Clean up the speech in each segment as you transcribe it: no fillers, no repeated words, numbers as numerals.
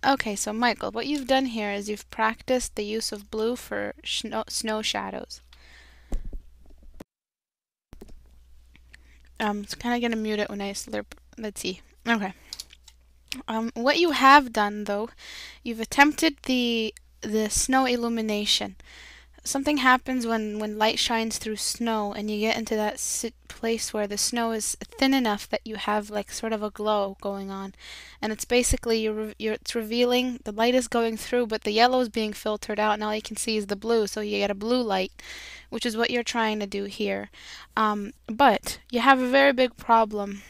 Okay, so Michael, what you've done here is you've practiced the use of blue for snow shadows. It's kind of gonna mute it when I slurp. Let's see. Okay. What you have done though, you've attempted the snow illumination. Something happens when light shines through snow and you get into that place where the snow is thin enough that you have like sort of a glow going on, and it's basically it's revealing the light is going through, but the yellow is being filtered out, and all you can see is the blue, so you get a blue light, which is what you're trying to do here. But you have a very big problem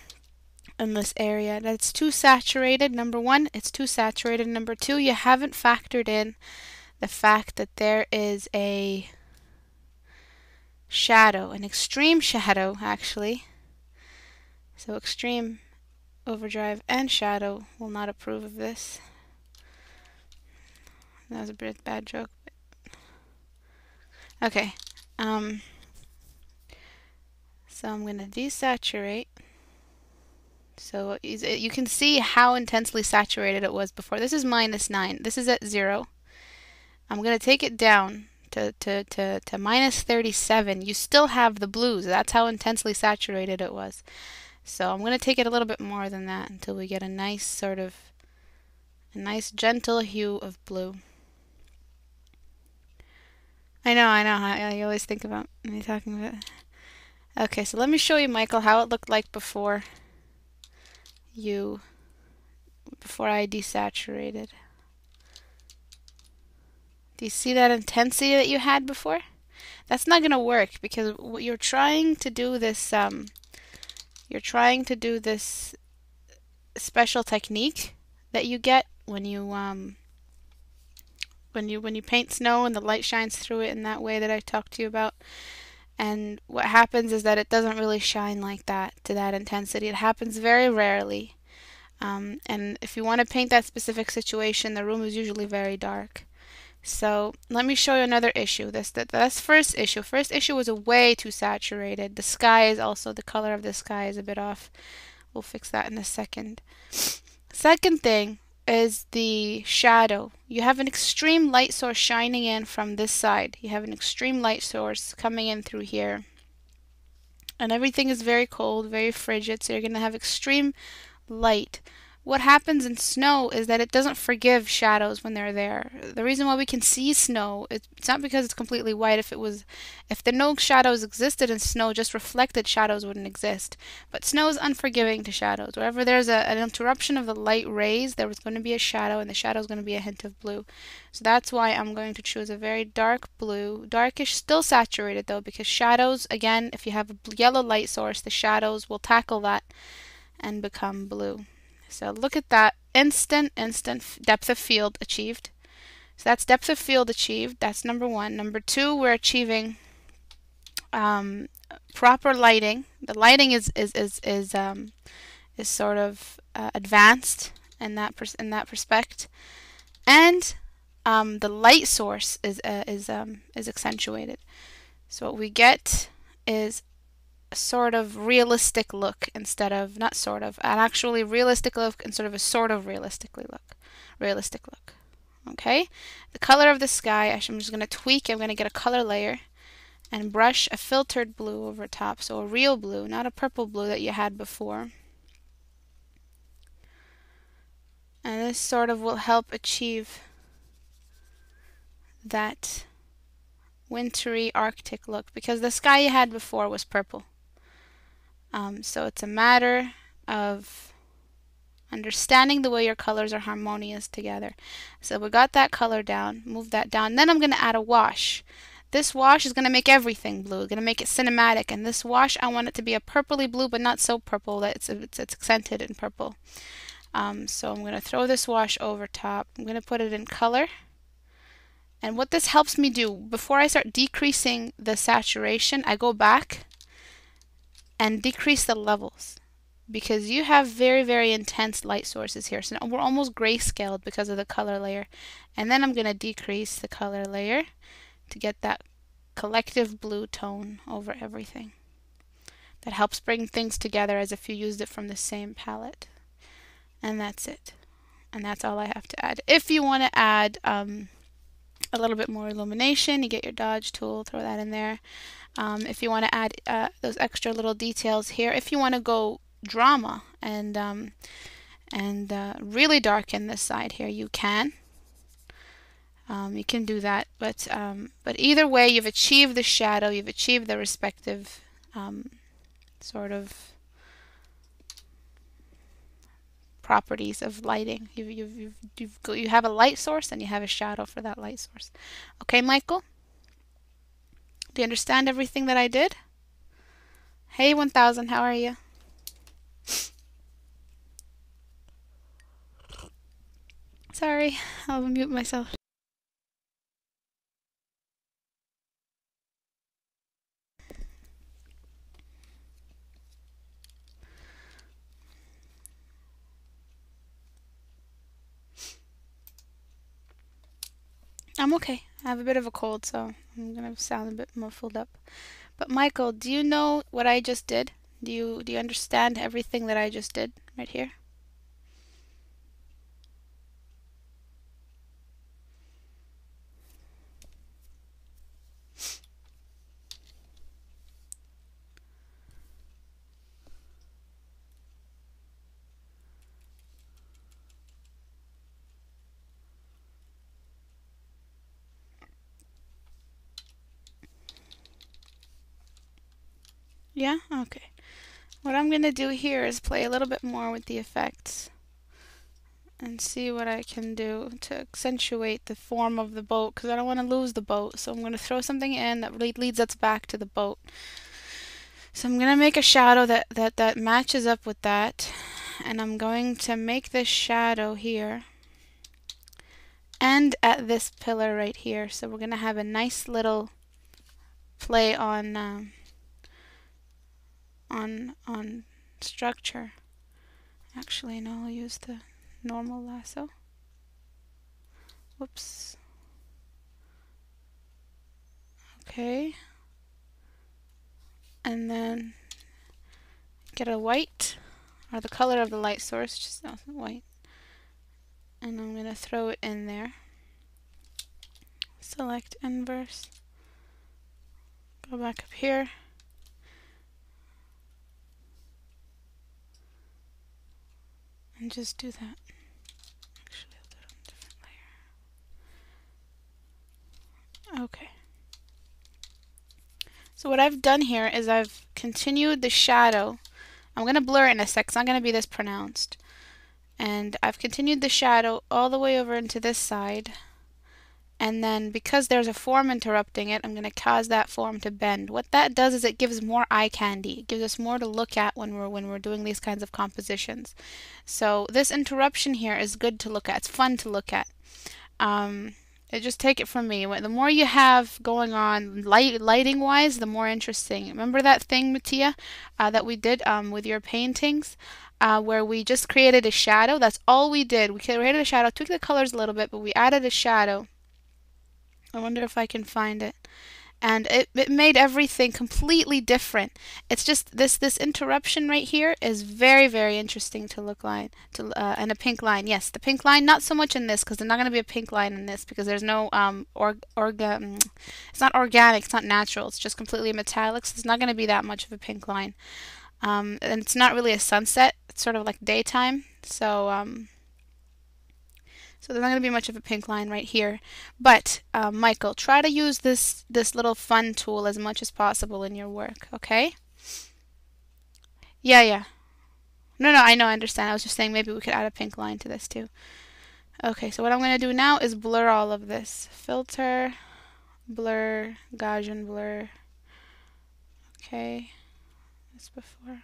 in this area. That's too saturated. Number one, it's too saturated. Number two, you haven't factored in the fact that there is a shadow, an extreme shadow actually. So extreme overdrive and shadow will not approve of this. That was a bit bad joke. Okay. So I'm going to desaturate. So you can see how intensely saturated it was before. This is -9. This is at 0. I'm going to take it down to -37. You still have the blues. That's how intensely saturated it was. So I'm going to take it a little bit more than that until we get a nice gentle hue of blue. I know, I always think about me talking about it. Okay, so let me show you, Michael, how it looked like before I desaturated. Do you see that intensity that you had before? That's not going to work because you're trying to do this special technique that you get when you paint snow and the light shines through it in that way that I talked to you about. And what happens is that it doesn't really shine like that to that intensity. It happens very rarely. And if you want to paint that specific situation, the room is usually very dark. So let me show you another issue. That's first issue. First issue was way too saturated. The sky is also, the color of the sky is a bit off. We'll fix that in a second. Second thing is the shadow. You have an extreme light source shining in from this side. You have an extreme light source coming in through here. And everything is very cold, very frigid, so you're going to have extreme light. What happens in snow is that it doesn't forgive shadows when they're there. The reason why we can see snow, it's not because it's completely white. If the no shadows existed in snow, just reflected shadows wouldn't exist. But snow is unforgiving to shadows. Wherever there's an interruption of the light rays, there was going to be a shadow, and the shadow is going to be a hint of blue. So that's why I'm going to choose a very dark blue, darkish, still saturated though, because shadows, again, if you have a yellow light source, the shadows will tackle that and become blue. So look at that, instant depth of field achieved. So that's depth of field achieved. That's number one. Number two, we're achieving proper lighting. The lighting is sort of advanced in that respect, and the light source is accentuated. So what we get is a sort of realistic look instead of, not sort of, an actually realistic look instead of a sort of realistic look. Okay? The color of the sky, I'm just going to tweak. I'm going to get a color layer and brush a filtered blue over top. So a real blue, not a purple blue that you had before. And this sort of will help achieve that wintry Arctic look, because the sky you had before was purple. So it's a matter of understanding the way your colors are harmonious together. So we got that color down, move that down. Then I'm going to add a wash. This wash is going to make everything blue, going to make it cinematic. And this wash, I want it to be a purpley blue, but not so purple that it's accented in purple. So I'm going to throw this wash over top. I'm going to put it in color. And what this helps me do, before I start decreasing the saturation, I go back and decrease the levels, because you have very, very intense light sources here. So now we're almost grayscaled because of the color layer. And then I'm going to decrease the color layer to get that collective blue tone over everything. That helps bring things together as if you used it from the same palette. And that's it. And that's all I have to add. If you want to add a little bit more illumination, you get your dodge tool, throw that in there. If you want to add those extra little details here, if you want to go drama and really darken this side here, you can. You can do that, but either way, you've achieved the shadow, you've achieved the respective sort of properties of lighting. You have a light source and you have a shadow for that light source. Okay, Michael? Do you understand everything that I did? Hey, 1000, how are you? Sorry, I'll mute myself. I'm okay. I have a bit of a cold, so I'm gonna sound a bit muffled up. But Michael, do you know what I just did? Do you understand everything that I just did right here? Yeah? Okay. What I'm going to do here is play a little bit more with the effects and see what I can do to accentuate the form of the boat, because I don't want to lose the boat. So I'm going to throw something in that leads us back to the boat. So I'm going to make a shadow that matches up with that, and I'm going to make this shadow here and at this pillar right here. So we're going to have a nice little play on structure. Actually, no, I'll use the normal lasso. Whoops. Okay. And then get a white, or the color of the light source, just not white. And I'm going to throw it in there. Select inverse. Go back up here. And just do that. Actually, I'll do it on a different layer. Okay. So what I've done here is I've continued the shadow. I'm going to blur it in a sec. It's not going to be this pronounced. And I've continued the shadow all the way over into this side. And then because there's a form interrupting it, I'm going to cause that form to bend. What that does is it gives more eye candy. It gives us more to look at when we're doing these kinds of compositions. So this interruption here is good to look at. It's fun to look at. Just take it from me. The more you have going on lighting wise, the more interesting. Remember that thing, Mattia, that we did with your paintings? Where we just created a shadow. That's all we did. We created a shadow, tweaked the colors a little bit, but we added a shadow. I wonder if I can find it. And it made everything completely different. It's just this interruption right here is very, very interesting to look like. And a pink line. Yes, the pink line, not so much in this, because there's not going to be a pink line in this, because there's no it's not organic, it's not natural, it's just completely metallic, so there's not going to be that much of a pink line. And it's not really a sunset, it's sort of like daytime, so there's not going to be much of a pink line right here. But Michael, try to use this little fun tool as much as possible in your work, okay? Yeah. No, I know, I understand. I was just saying maybe we could add a pink line to this too. Okay, so what I'm going to do now is blur all of this. Filter, blur, Gaussian blur. Okay, this before.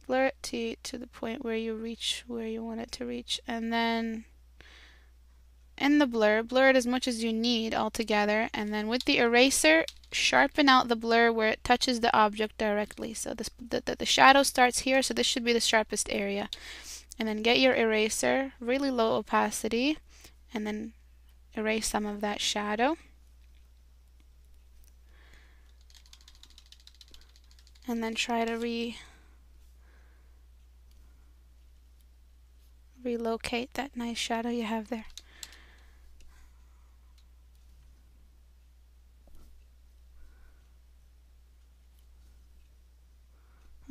Blur it to the point where you reach where you want it to reach, and then in the blur it as much as you need altogether, and then with the eraser, sharpen out the blur where it touches the object directly. So the shadow starts here, so this should be the sharpest area. And then get your eraser, really low opacity, and then erase some of that shadow. And then try to relocate that nice shadow you have there.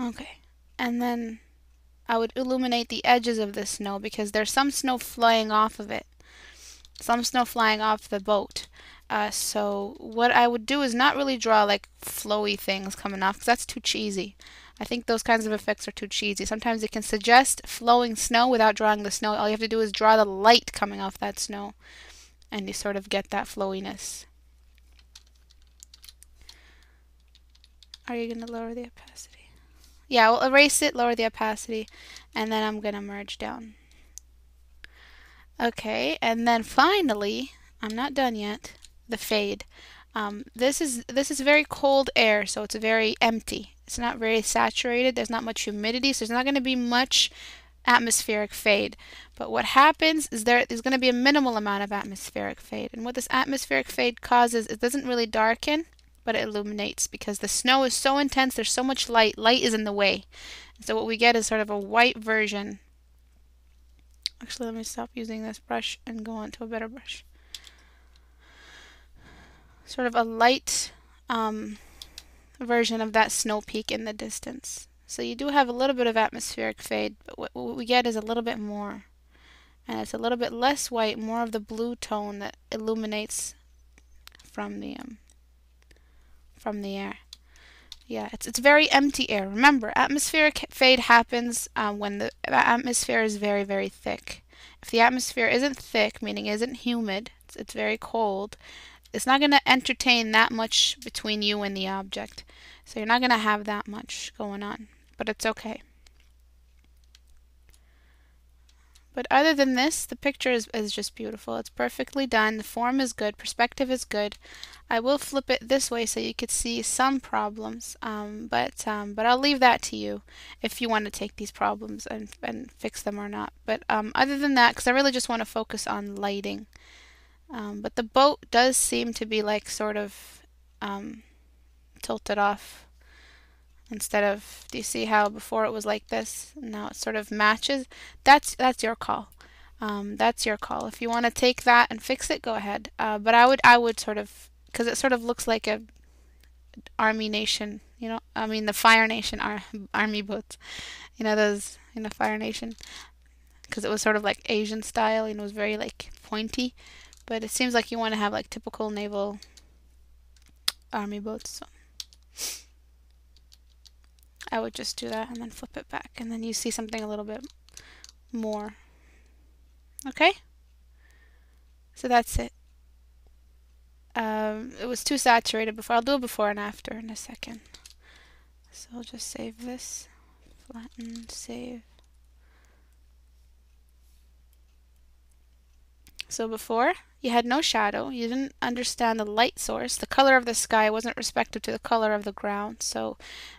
Okay, and then I would illuminate the edges of the snow because there's some snow flying off of it. Some snow flying off the boat. So what I would do is not really draw like flowy things coming off because that's too cheesy. I think those kinds of effects are too cheesy. Sometimes it can suggest flowing snow without drawing the snow. All you have to do is draw the light coming off that snow and you sort of get that flowiness. Are you going to lower the opacity? Yeah, we'll erase it, lower the opacity, and then I'm going to merge down. Okay, and then finally, I'm not done yet, the fade. This is very cold air, so it's very empty. It's not very saturated. There's not much humidity, so there's not going to be much atmospheric fade. But what happens is there's going to be a minimal amount of atmospheric fade. And what this atmospheric fade causes, it doesn't really darken, but it illuminates because the snow is so intense, there's so much light. Light is in the way. So what we get is sort of a white version. Actually, let me stop using this brush and go on to a better brush. Sort of a light version of that snow peak in the distance. So you do have a little bit of atmospheric fade, but what we get is a little bit more. And it's a little bit less white, more of the blue tone that illuminates from the air. Yeah, it's very empty air. Remember, atmospheric fade happens when the atmosphere is very, very thick. If the atmosphere isn't thick, meaning isn't humid, it's very cold, it's not going to entertain that much between you and the object. So you're not going to have that much going on, but it's okay. But other than this, the picture is just beautiful. It's perfectly done. The form is good. Perspective is good. I will flip it this way so you could see some problems, but I'll leave that to you if you want to take these problems and fix them or not. But other than that, because I really just want to focus on lighting. But the boat does seem to be like sort of tilted off. Instead of, do you see how before it was like this? Now it sort of matches. That's your call. That's your call. If you want to take that and fix it, go ahead. But I would sort of, because it sort of looks like a army nation, you know. I mean the Fire Nation army boats, you know those, you know, Fire Nation, because it was sort of like Asian style, you know, it was very like pointy. But it seems like you want to have like typical naval army boats. So I would just do that and then flip it back, and then you see something a little bit more. Okay? So that's it. It was too saturated before. I'll do it before and after in a second. So I'll just save this. Flatten, save. So before, you had no shadow. You didn't understand the light source. The color of the sky wasn't respective to the color of the ground. So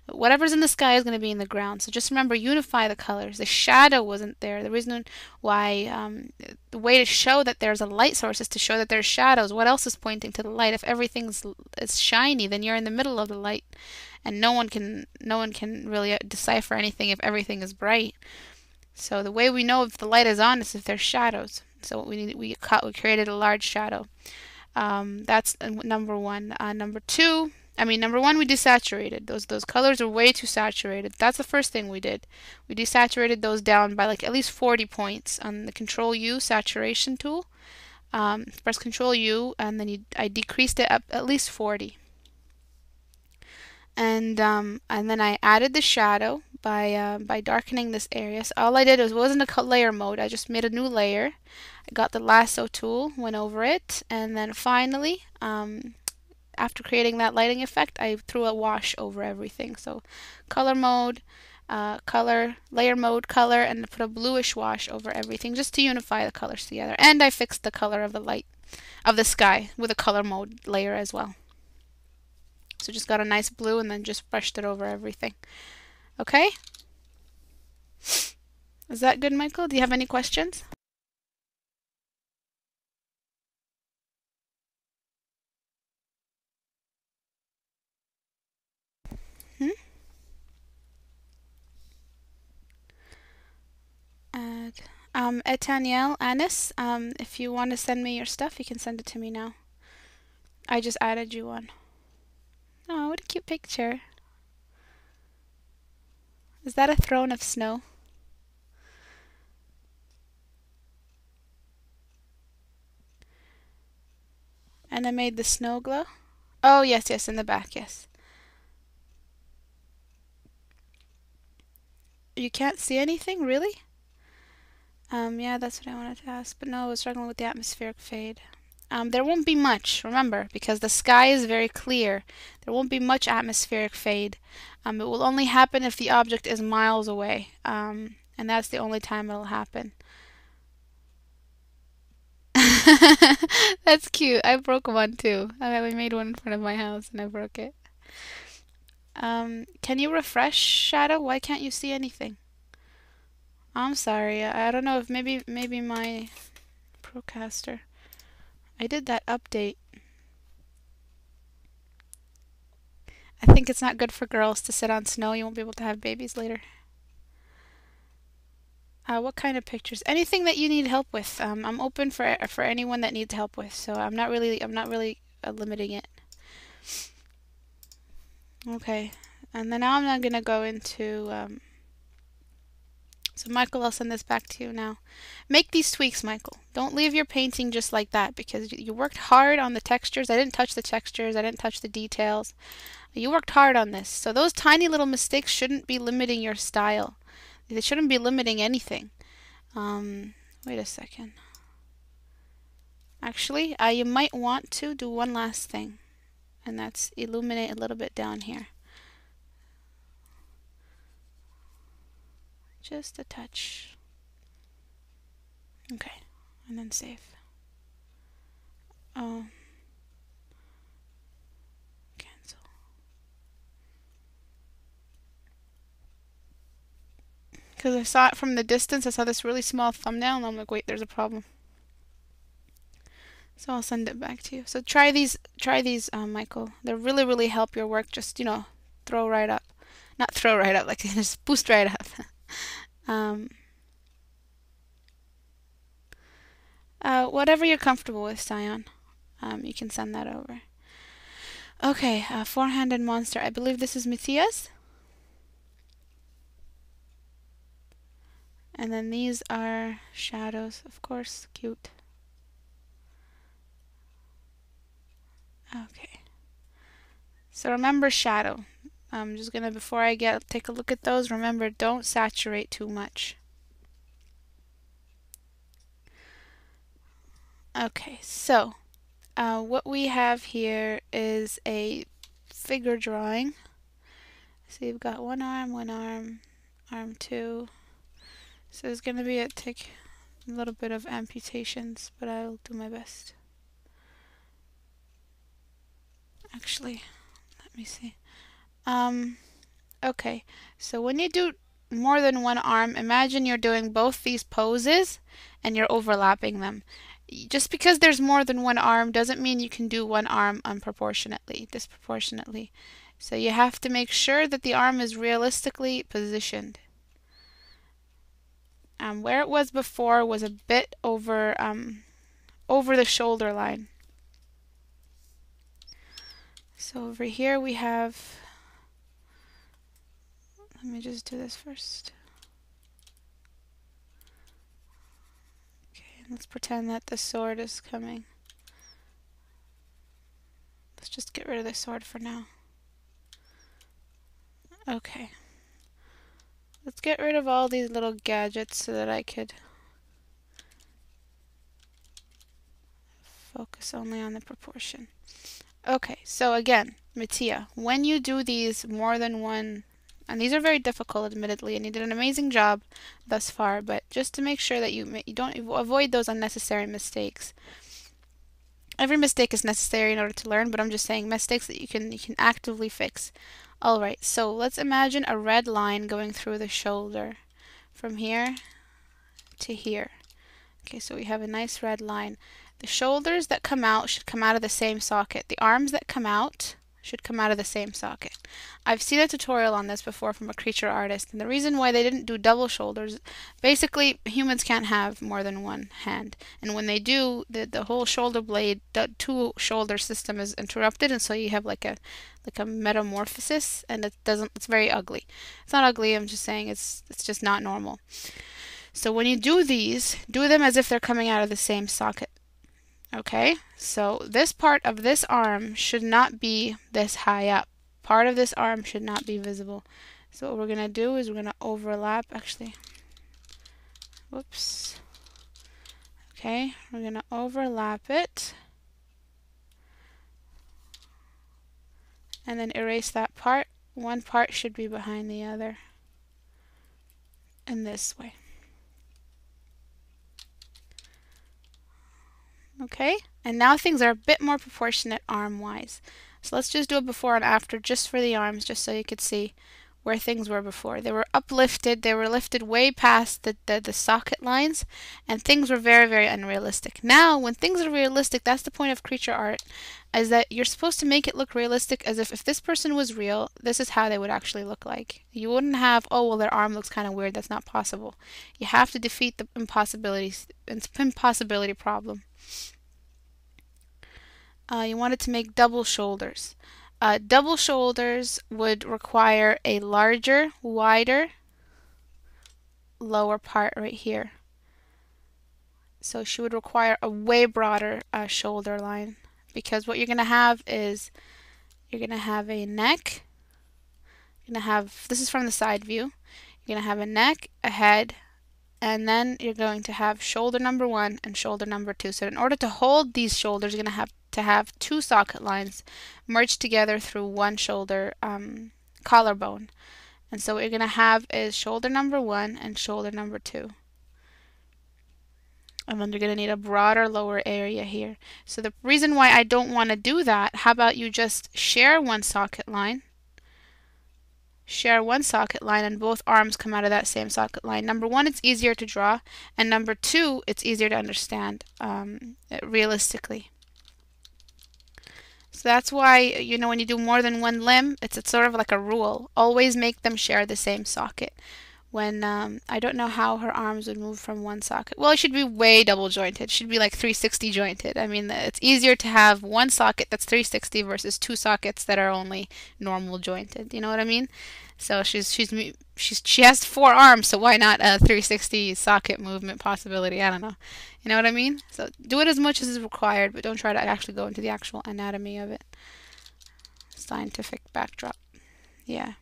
whatever's in the sky is going to be in the ground. So just remember, unify the colors. The shadow wasn't there. The reason why, the way to show that there's a light source is to show that there's shadows. What else is pointing to the light? If everything's shiny, then you're in the middle of the light, and no one can really decipher anything if everything is bright. So the way we know if the light is on is if there's shadows. So what we created a large shadow. That's number one. Number one, we desaturated. Those colors are way too saturated. That's the first thing we did. We desaturated those down by like at least 40 points on the Control U saturation tool. Press Control U, and then I decreased it up at least 40. And then I added the shadow by darkening this area. So all I did wasn't a layer mode. I just made a new layer. I got the lasso tool, went over it, and then finally, after creating that lighting effect, I threw a wash over everything. So color mode, color, layer mode, color, and put a bluish wash over everything just to unify the colors together. And I fixed the color of the light of the sky with a color mode layer as well. So just got a nice blue and then just brushed it over everything. Okay? Is that good, Michael? Do you have any questions? Etaniel Anis, if you want to send me your stuff, you can send it to me now. I just added you on. Oh, what a cute picture. Is that a throne of snow? And I made the snow glow? Oh, yes, yes, in the back, yes. You can't see anything, really? Yeah, that's what I wanted to ask. But no, I was struggling with the atmospheric fade. There won't be much, remember, because the sky is very clear. There won't be much atmospheric fade. It will only happen if the object is miles away. And that's the only time it'll happen. That's cute. I broke one too. I made one in front of my house and I broke it. Can you refresh, Shadow? Why can't you see anything? I'm sorry. I don't know if maybe my Procaster. I did that update. I think it's not good for girls to sit on snow. You won't be able to have babies later. What kind of pictures? Anything that you need help with. I'm open for anyone that needs help with. So I'm not really limiting it. Okay, and then now I'm gonna go into. So Michael, I'll send this back to you now. Make these tweaks, Michael. Don't leave your painting just like that because you worked hard on the textures. I didn't touch the textures. I didn't touch the details. You worked hard on this. So those tiny little mistakes shouldn't be limiting your style. They shouldn't be limiting anything. Wait a second. Actually, you might want to do one last thing, and that's illuminate a little bit down here. Just a touch. Okay, and then save. Oh. Cancel. Because I saw it from the distance, I saw this really small thumbnail, and I'm like, wait, there's a problem. So I'll send it back to you. So try these, Michael. They really help your work. Just, you know, throw right up. Not throw right up, like just boost right up. Whatever you're comfortable with, Sion. You can send that over. Okay, four-handed monster. I believe this is Matthias. And then these are shadows, of course. Cute. Okay. So remember shadow. I'm just gonna, before I take a look at those, remember, don't saturate too much. Okay, so what we have here is a figure drawing. So you've got one arm, arm two. So there's gonna be a little bit of amputations, but I'll do my best. Actually, let me see. Okay, so when you do more than one arm, imagine you're doing both these poses and you're overlapping them. Just because there's more than one arm doesn't mean you can do one arm disproportionately. So you have to make sure that the arm is realistically positioned. Where it was before was a bit over the shoulder line. So over here we have, let me just do this first. Okay, let's pretend that the sword is coming. Let's just get rid of the sword for now. Okay. Let's get rid of all these little gadgets so that I could focus only on the proportion. Okay, so again, Mattia, when you do these more than one, and these are very difficult admittedly, and you did an amazing job thus far, but just to make sure that you don't avoid those unnecessary mistakes. Every mistake is necessary in order to learn, but I'm just saying mistakes that you can actively fix. Alright, so let's imagine a red line going through the shoulder from here to here. Okay, so we have a nice red line. The shoulders that come out should come out of the same socket. The arms that come out should come out of the same socket. I've seen a tutorial on this before from a creature artist, and the reason why they didn't do double shoulders, basically humans can't have more than one hand, and when they do, the whole shoulder blade, the two shoulder system is interrupted, and so you have like a metamorphosis, and it's very ugly. It's not ugly, I'm just saying it's just not normal. So when you do these, do them as if they're coming out of the same socket. Okay, so this part of this arm should not be this high up. Part of this arm should not be visible. So what we're going to do is we're going to overlap, actually, whoops. Okay, we're going to overlap it. And then erase that part. One part should be behind the other. In this way. Okay, and now things are a bit more proportionate arm-wise. So let's just do a before and after just for the arms, just so you could see where things were before. They were uplifted, they were lifted way past the socket lines, and things were very, very unrealistic. Now, when things are realistic, that's the point of creature art, is that you're supposed to make it look realistic as if this person was real, this is how they would actually look like. You wouldn't have, oh, well, their arm looks kind of weird, that's not possible. You have to defeat the impossibility problem. You wanted to make double shoulders. Double shoulders would require a larger, wider, lower part right here. So she would require a way broader shoulder line, because what you're going to have is you're going to have a neck. You're going to have, this is from the side view, you're going to have a neck, a head, and then you're going to have shoulder number 1 and shoulder number 2. So in order to hold these shoulders, you're going to have two socket lines merged together through one shoulder collarbone. And so what you're going to have is shoulder number 1 and shoulder number 2. And then you're going to need a broader lower area here. So the reason why I don't want to do that, how about you just share one socket line? Share one socket line and both arms come out of that same socket line. Number 1, it's easier to draw, and number 2, it's easier to understand realistically. So that's why, you know, when you do more than one limb, it's sort of like a rule. Always make them share the same socket. When, I don't know how her arms would move from one socket. Well, it should be way double jointed. It should be like 360 jointed. I mean, it's easier to have one socket that's 360 versus two sockets that are only normal jointed. You know what I mean? So she has 4 arms, so why not a 360 socket movement possibility? I don't know. You know what I mean? So do it as much as is required, but don't try to actually go into the actual anatomy of it. Scientific backdrop. Yeah.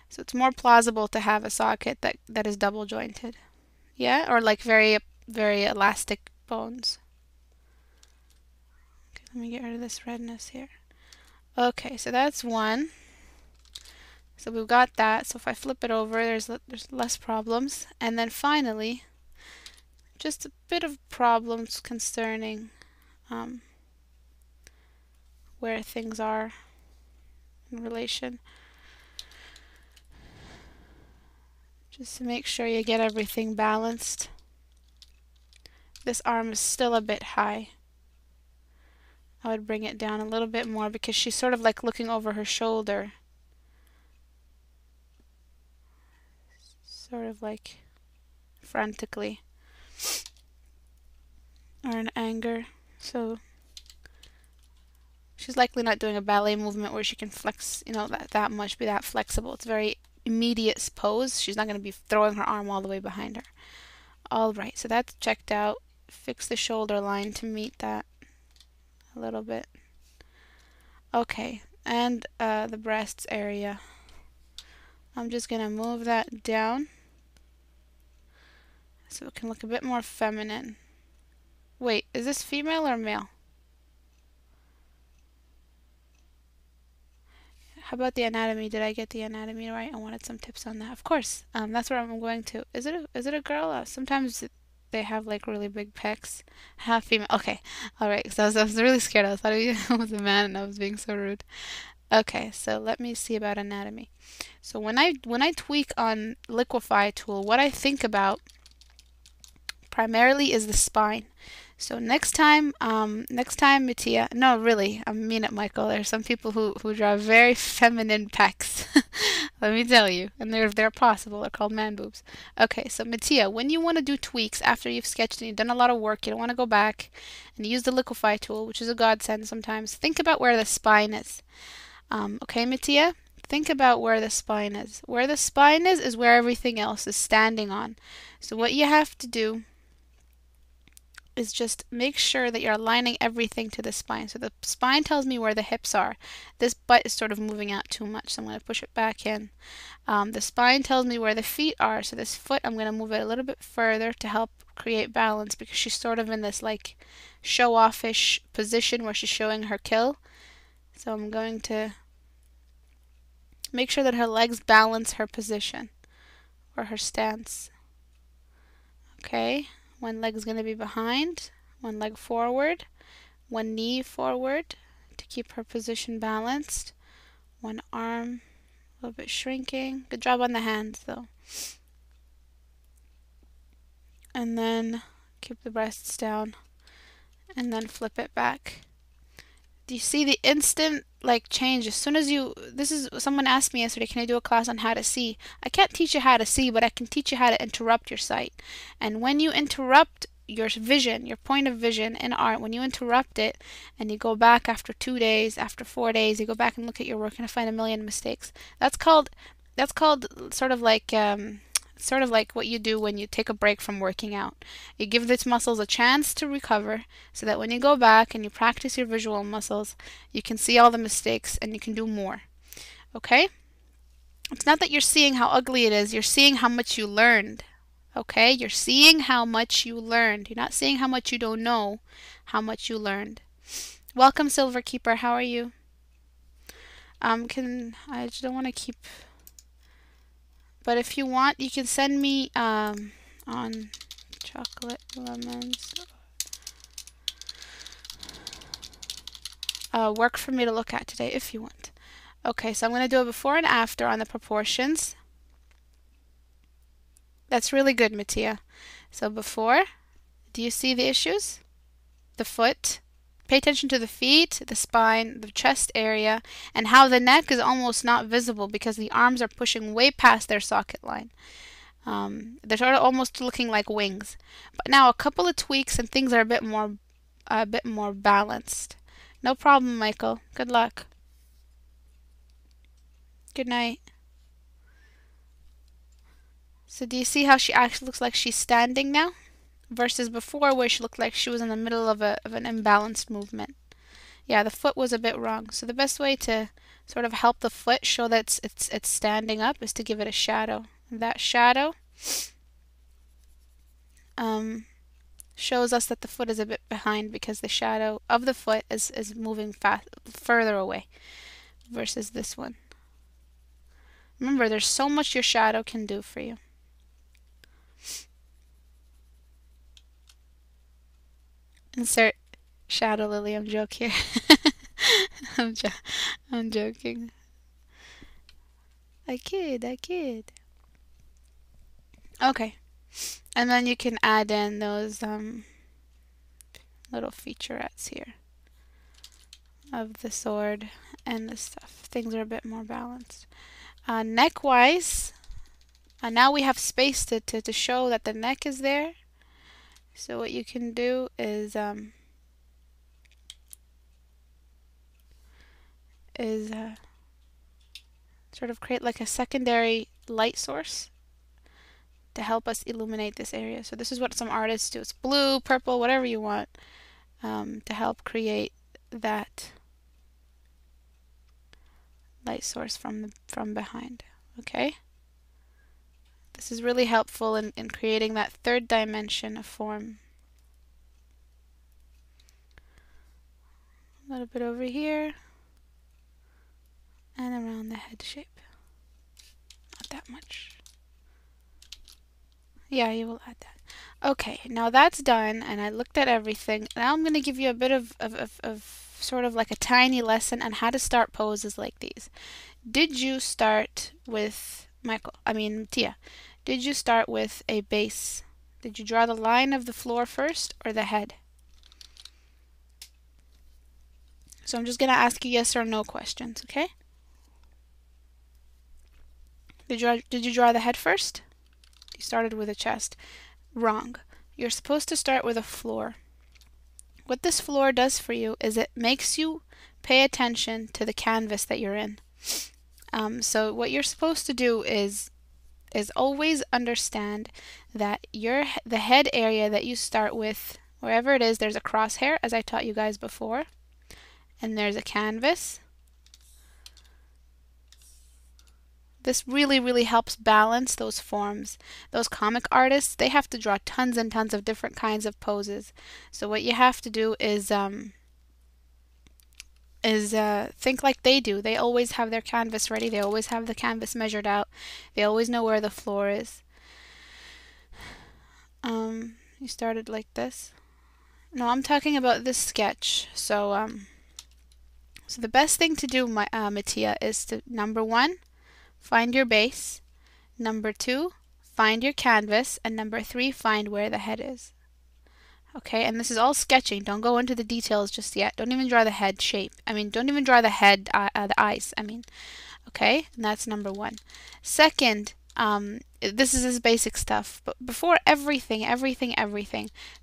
So it's more plausible to have a socket that is double jointed. Yeah, or like very, very elastic bones. Okay, let me get rid of this redness here. Okay, so that's one. So we've got that. So if I flip it over, there's less problems. And then finally, just a bit of problems concerning where things are in relation. Just to make sure you get everything balanced. This arm is still a bit high. I would bring it down a little bit more because she's sort of like looking over her shoulder. Sort of like frantically. Or in anger. So she's likely not doing a ballet movement where she can flex, you know, that much, be that flexible. It's very immediate pose. She's not going to be throwing her arm all the way behind her. Alright, so that's checked out. Fix the shoulder line to meet that a little bit. Okay, and the breasts area. I'm just going to move that down so it can look a bit more feminine. Wait, is this female or male? How about the anatomy? Did I get the anatomy right? I wanted some tips on that. Of course. That's where I'm going to. Is it a girl? Sometimes they have like really big pecs. Half female. Okay. Alright. So I was really scared. I thought it was a man and I was being so rude. Okay. So let me see about anatomy. So when I tweak on Liquify tool, what I think about primarily is the spine. So next time, Mattia, no, really, I mean it, Michael. There are some people who draw very feminine pecs. Let me tell you, and they're possible. They're called man boobs. Okay, so Mattia, when you want to do tweaks after you've sketched and you've done a lot of work, you don't want to go back and use the liquify tool, which is a godsend sometimes. Think about where the spine is. Okay, Mattia, think about where the spine is. Where the spine is where everything else is standing on. So what you have to do is just make sure that you're aligning everything to the spine. So the spine tells me where the hips are. This butt is sort of moving out too much, so I'm going to push it back in. The spine tells me where the feet are, so this foot I'm going to move it a little bit further to help create balance because she's sort of in this like show-off-ish position where she's showing her kill. So I'm going to make sure that her legs balance her position or her stance. Okay. One leg is going to be behind, one leg forward, one knee forward to keep her position balanced, one arm a little bit shrinking. Good job on the hands though. And then keep the breasts down and then flip it back. Do you see the instant like change as soon as someone asked me yesterday, can I do a class on how to see? I can't teach you how to see, but I can teach you how to interrupt your sight. And when you interrupt your vision, your point of vision in art, when you interrupt it and you go back after 2 days, after 4 days, you go back and look at your work and find a million mistakes. That's called sort of like what you do when you take a break from working out. You give these muscles a chance to recover so that when you go back and you practice your visual muscles, you can see all the mistakes and you can do more. Okay? It's not that you're seeing how ugly it is, you're seeing how much you learned. Okay? You're seeing how much you learned. You're not seeing how much you don't know, how much you learned. Welcome, Silver Keeper. How are you? I just don't want to keep... But if you want, you can send me on chocolate lemons. Work for me to look at today if you want. Okay, so I'm going to do a before and after on the proportions. That's really good, Mattia. So before, do you see the issues? The foot. Pay attention to the feet, the spine, the chest area, and how the neck is almost not visible because the arms are pushing way past their socket line. They're sort of almost looking like wings. But now a couple of tweaks and things are a bit more balanced. No problem, Michael. Good luck. Good night. So do you see how she actually looks like she's standing now? Versus before where she looked like she was in the middle of an imbalanced movement. Yeah, the foot was a bit wrong. So the best way to sort of help the foot show that it's standing up is to give it a shadow. And that shadow shows us that the foot is a bit behind because the shadow of the foot is moving further away versus this one. Remember, there's so much your shadow can do for you. Insert shadow lily. I'm joking. I'm joking. I kid. Okay. And then you can add in those little featurettes here of the sword and the stuff. Things are a bit more balanced. Neck-wise, now we have space to show that the neck is there. So what you can do is sort of create like a secondary light source to help us illuminate this area. So this is what some artists do. It's blue, purple, whatever you want to help create that light source from behind. Okay? This is really helpful in creating that third dimension of form. A little bit over here and around the head shape. Not that much. Yeah, you will add that. Okay, now that's done and I looked at everything. Now I'm going to give you a bit of sort of like a tiny lesson on how to start poses like these. Did you start with Tia, did you start with a base? Did you draw the line of the floor first or the head? So I'm just going to ask you yes or no questions, okay? Did you draw the head first? You started with a chest. Wrong. You're supposed to start with a floor. What this floor does for you is it makes you pay attention to the canvas that you're in. So what you're supposed to do is always understand that the head area that you start with, wherever it is, there's a crosshair, as I taught you guys before, and there's a canvas. This really, really helps balance those forms. Those comic artists, they have to draw tons and tons of different kinds of poses. So what you have to do is think like they do. They always have their canvas ready. They always have the canvas measured out. They always know where the floor is. You started like this. No, I'm talking about this sketch. So the best thing to do, Mattia, is to, number 1, find your base. Number 2, find your canvas. And number 3, find where the head is. Okay, and this is all sketching. Don't go into the details just yet. Don't even draw the head shape. Don't even draw the head, the eyes. Okay, and that's number 1. Second, this is this basic stuff. But before everything,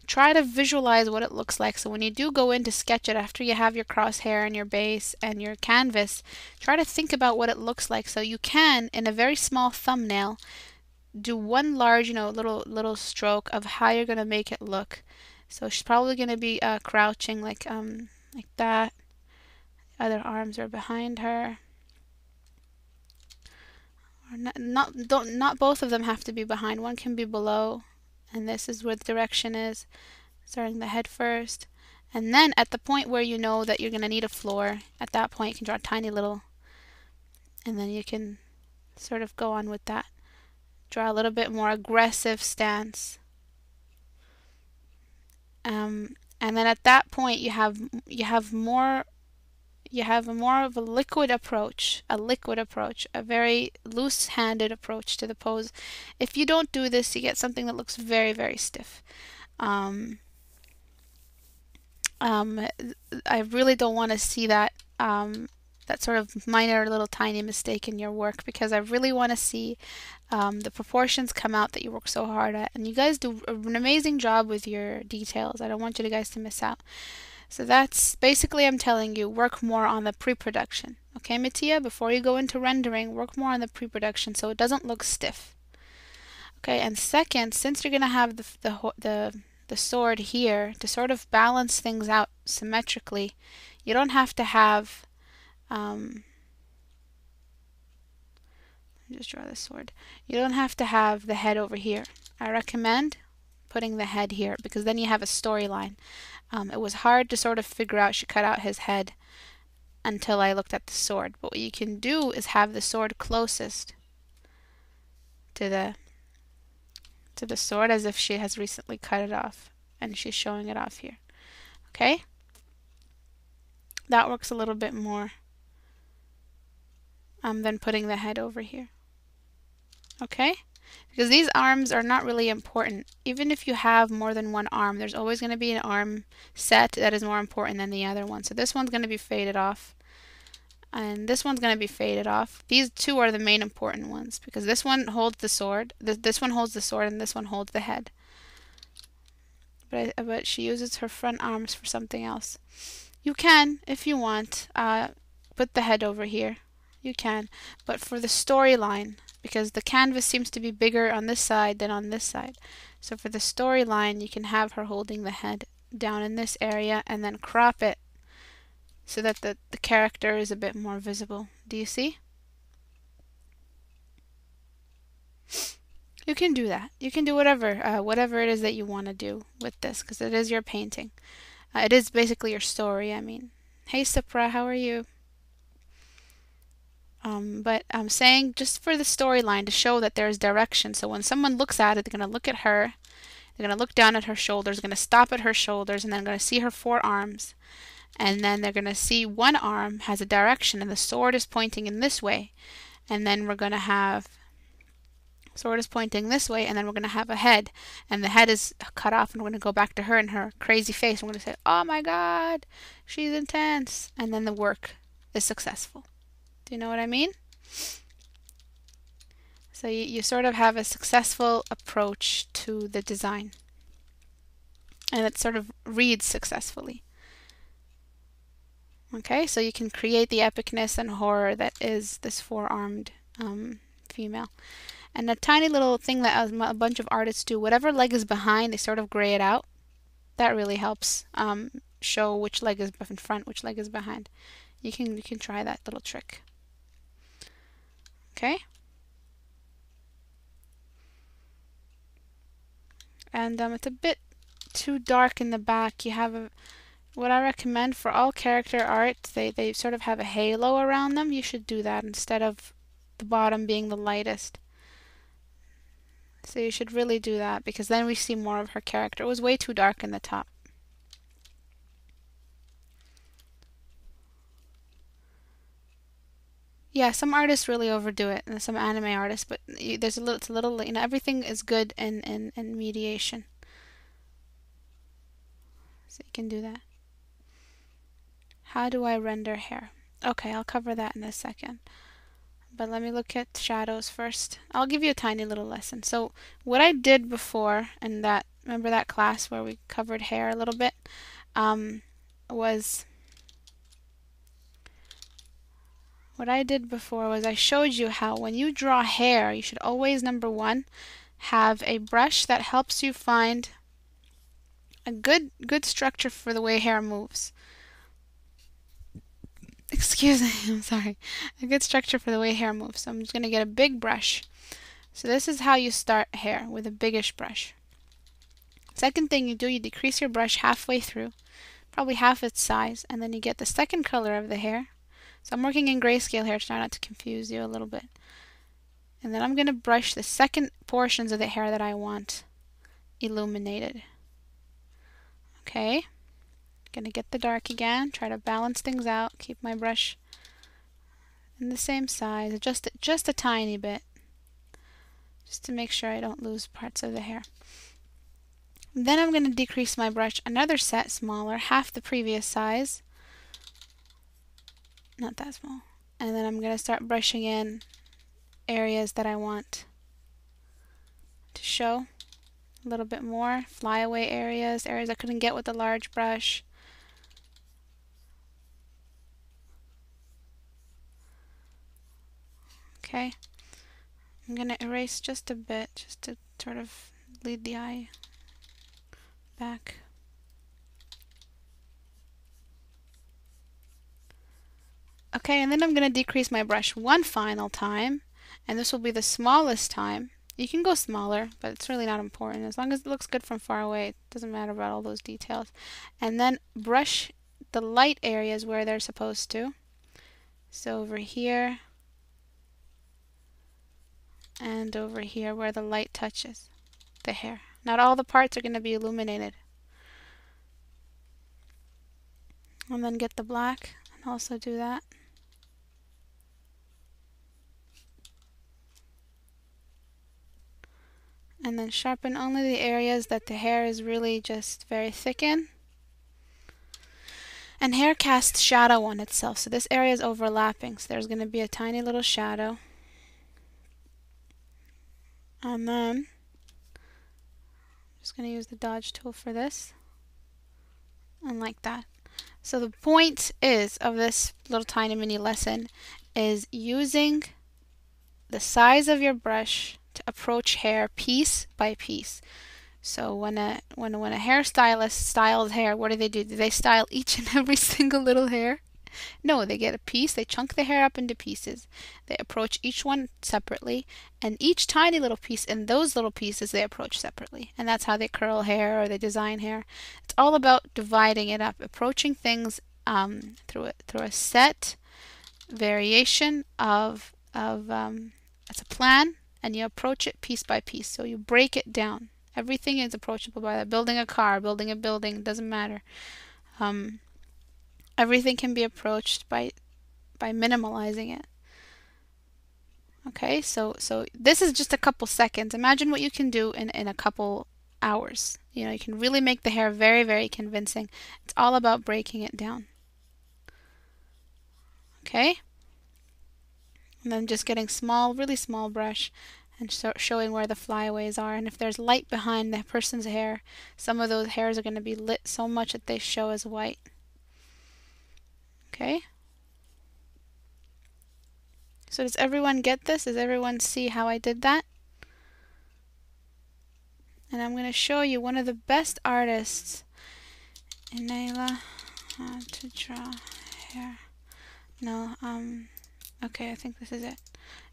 try to visualize what it looks like. So when you do go in to sketch it, after you have your crosshair and your base and your canvas, try to think about what it looks like. So you can, in a very small thumbnail, do one large, little stroke of how you're gonna make it look. So she's probably gonna be crouching like that. Other arms are behind her. Not both of them have to be behind. One can be below, and this is where the direction is. Starting the head first, and then at the point where you know that you're gonna need a floor, at that point you can draw a tiny little, and then you can sort of go on with that. Draw a little bit more aggressive stance. And then at that point you have more of a liquid approach, a very loose-handed approach to the pose. If you don't do this, you get something that looks very, very stiff. I really don't want to see that sort of minor little tiny mistake in your work, because I really want to see the proportions come out that you work so hard at. And you guys do an amazing job with your details. I don't want you guys to miss out. So that's basically, I'm telling you, work more on the pre-production. Okay, Mattia, before you go into rendering, work more on the pre-production so it doesn't look stiff. Okay, and second, since you're going to have the sword here to sort of balance things out symmetrically, you don't have to have just draw the sword. You don't have to have the head over here. I recommend putting the head here, because then you have a storyline. It was hard to sort of figure out. She cut out his head until I looked at the sword. But what you can do is have the sword closest to the sword, as if she has recently cut it off and she's showing it off here. Okay? That works a little bit more than putting the head over here. Okay? Because these arms are not really important. Even if you have more than one arm, there's always going to be an arm set that is more important than the other one. So this one's going to be faded off, and this one's going to be faded off. These two are the main important ones, because this one holds the sword, this one holds the sword, and this one holds the head. But she uses her front arms for something else. You can, if you want, put the head over here. You can. But for the storyline, because the canvas seems to be bigger on this side than on this side, so for the storyline you can have her holding the head down in this area and then crop it so that the character is a bit more visible. Do you see? You can do that. You can do whatever it is that you want to do with this, because it is your painting. It is basically your story. I mean, hey Sipra, how are you? But I'm saying just for the storyline, to show that there's direction. So when someone looks at it, they're going to look at her, they're going to look down at her shoulders, going to stop at her shoulders, and then going to see her forearms. And then they're going to see one arm has a direction, and the sword is pointing in this way. And then we're going to have Sword is pointing this way, and then we're going to have a head, and the head is cut off, and we're going to go back to her and her crazy face. We're going to say, oh my god, she's intense, and then the work is successful. Do you know what I mean? So you sort of have a successful approach to the design, and it sort of reads successfully. Okay, so you can create the epicness and horror that is this four-armed female. And a tiny little thing that a bunch of artists do, whatever leg is behind, they sort of gray it out. That really helps show which leg is in front, which leg is behind. You can try that little trick. Okay. And it's a bit too dark in the back. You have what I recommend for all character art, they sort of have a halo around them. You should do that instead of the bottom being the lightest. So you should really do that, because then we see more of her character. It was way too dark in the top. Yeah, some artists really overdo it, and some anime artists, but there's it's a little, everything is good in mediation. So you can do that. How do I render hair? Okay, I'll cover that in a second. But let me look at shadows first. I'll give you a tiny little lesson. So what I did before in that, remember that class where we covered hair a little bit, what I did before was I showed you how when you draw hair, you should always, number one, have a brush that helps you find a good structure for the way hair moves. Excuse me, I'm sorry. A good structure for the way hair moves. So I'm just going to get a big brush. So this is how you start hair, with a biggish brush. Second thing you do, you decrease your brush halfway through, probably half its size, and then you get the second color of the hair. So I'm working in grayscale here to try not to confuse you a little bit. And then I'm going to brush the second portions of the hair that I want illuminated. Okay. Gonna get the dark again, try to balance things out, keep my brush in the same size, adjust it just a tiny bit, just to make sure I don't lose parts of the hair. Then I'm going to decrease my brush another set smaller, half the previous size, not that small, and then I'm going to start brushing in areas that I want to show a little bit more, flyaway areas, areas I couldn't get with the large brush. Okay, I'm going to erase just a bit, just to sort of lead the eye back. Okay, and then I'm going to decrease my brush one final time, and this will be the smallest time. You can go smaller, but it's really not important. As long as it looks good from far away, it doesn't matter about all those details. And then brush the light areas where they're supposed to. So over here, and over here where the light touches the hair. Not all the parts are going to be illuminated. And then get the black and also do that. And then sharpen only the areas that the hair is really just very thick in. And hair casts shadow on itself, so this area is overlapping, so there's going to be a tiny little shadow. And then I'm just going to use the dodge tool for this, and like that. So the point is of this little tiny mini lesson is using the size of your brush to approach hair piece by piece. So when a hairstylist styles hair, what do? Do they style each and every single little hair? No, they get a piece, they chunk the hair up into pieces. They approach each one separately, and each tiny little piece in those little pieces they approach separately. And that's how they curl hair or they design hair. It's all about dividing it up, approaching things through a set variation of it's a plan, and you approach it piece by piece. So you break it down. Everything is approachable by that. Building a car, building a building, doesn't matter. Everything can be approached by minimalizing it. Okay, so this is just a couple seconds. Imagine what you can do in a couple hours. You know, you can really make the hair very, very convincing. It's all about breaking it down. Okay? And then just getting small, really small brush and showing where the flyaways are. And if there's light behind the person's hair, some of those hairs are going to be lit so much that they show as white. Okay? So does everyone get this? Does everyone see how I did that? And I'm going to show you one of the best artists, Inela, how to draw hair. No, okay, I think this is it.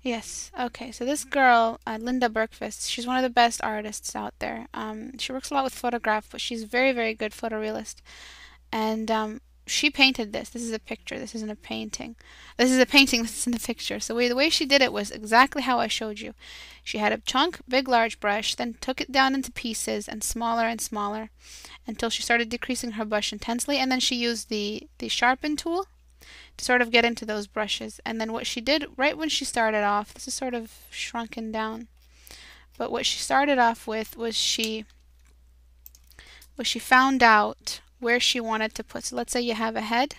Yes, okay, so this girl, Linda Berkfist, she's one of the best artists out there. She works a lot with photograph, but she's very, very good photorealist. And she painted this. This is a picture. This isn't a painting. This is a painting. This isn't a picture. So the way she did it was exactly how I showed you. She had a chunk, big, large brush, then took it down into pieces and smaller until she started decreasing her brush intensely. And then she used the sharpen tool to sort of get into those brushes. And then what she did right when she started off, this is sort of shrunken down, but what she started off with was she found out where she wanted to put. So let's say you have a head